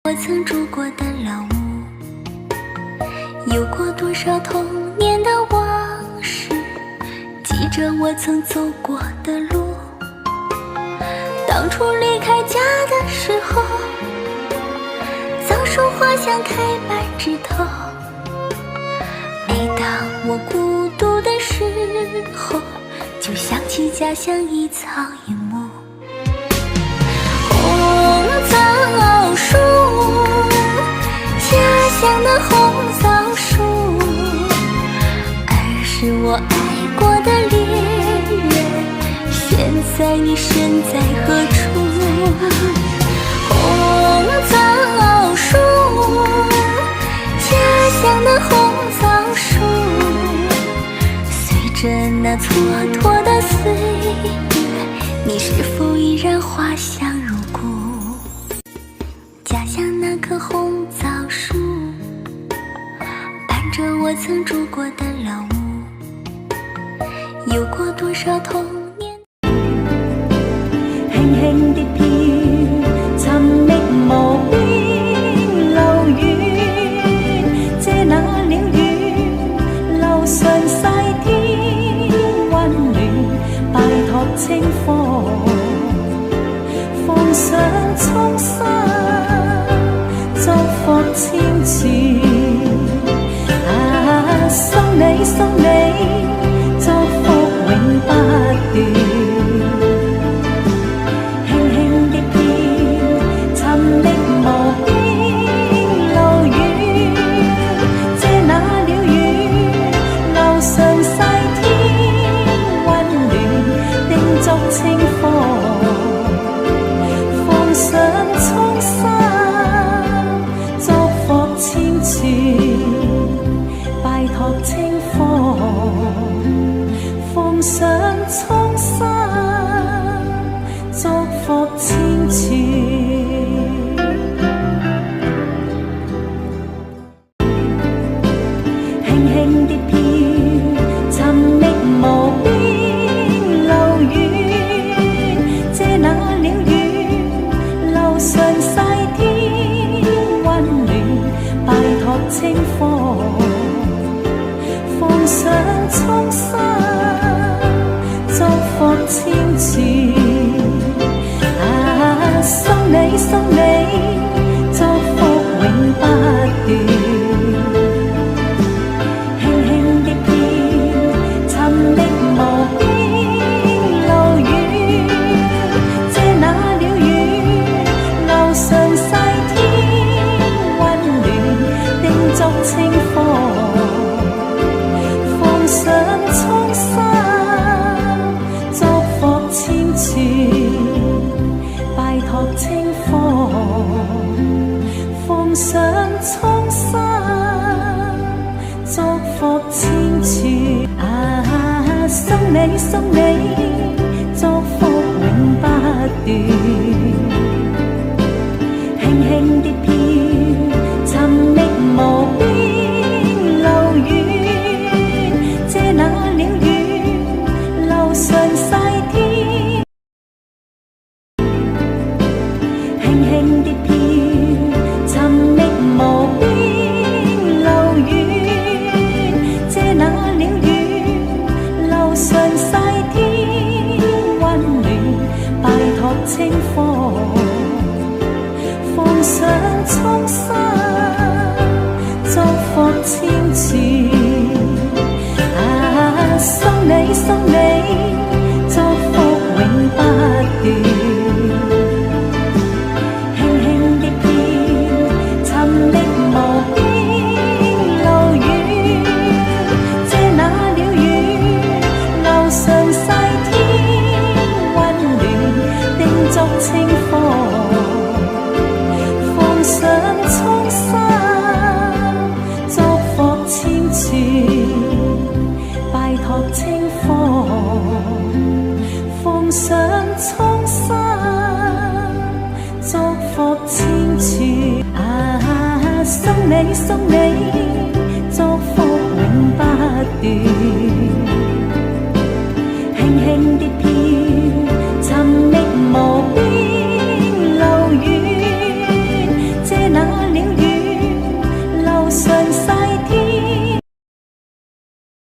我曾住过的老屋，有过多少童年的往事，记着我曾走过的路。当初离开家的时候，枣树花香开满枝头。每当我孤独的时候，就想起家乡一草一木。红枣树，家乡的红枣树，儿时我爱过的恋人，现在你身在何处？红枣树，家乡的红枣树，随着那蹉跎的岁月，你是否依然花香如故？家乡那棵红枣树，伴着我曾住过的老屋，有过多少童年。輕輕的飄，尋覓無邊路遠，借那鳥語，樓上曬天溫暖，拜託清風，放上蒼山，祝福千串。送你送你，祝福永不斷。放上蒼山，祝福千串。輕輕的飄，尋覓無邊路遠，借那鳥語，樓上曬天溫暖，拜託清風，放上蒼山，祝福千串。送你送你，祝福永不斷。輕輕的飄，尋覓無邊路遠，借那鳥語，樓上曬天溫暖，叮囑清風，放上蒼山，祝福千串。拜託清風，放上蒼山，祝福千串。送你送你，祝福永不斷。輕輕的飄，尋覓無邊路遠，借那鳥語，樓上曬天。輕輕的飄，尋覓無邊路遠，借那鳥語，樓上曬天溫暖，拜託清風，放上蒼山，祝福千串。送你送你，祝福永不斷。清風，放上蒼山，祝福千串。拜託清風，放上蒼山，祝福千串。送你送你，祝福永不斷。輕輕的飄，尋覓無邊路遠，借那上山。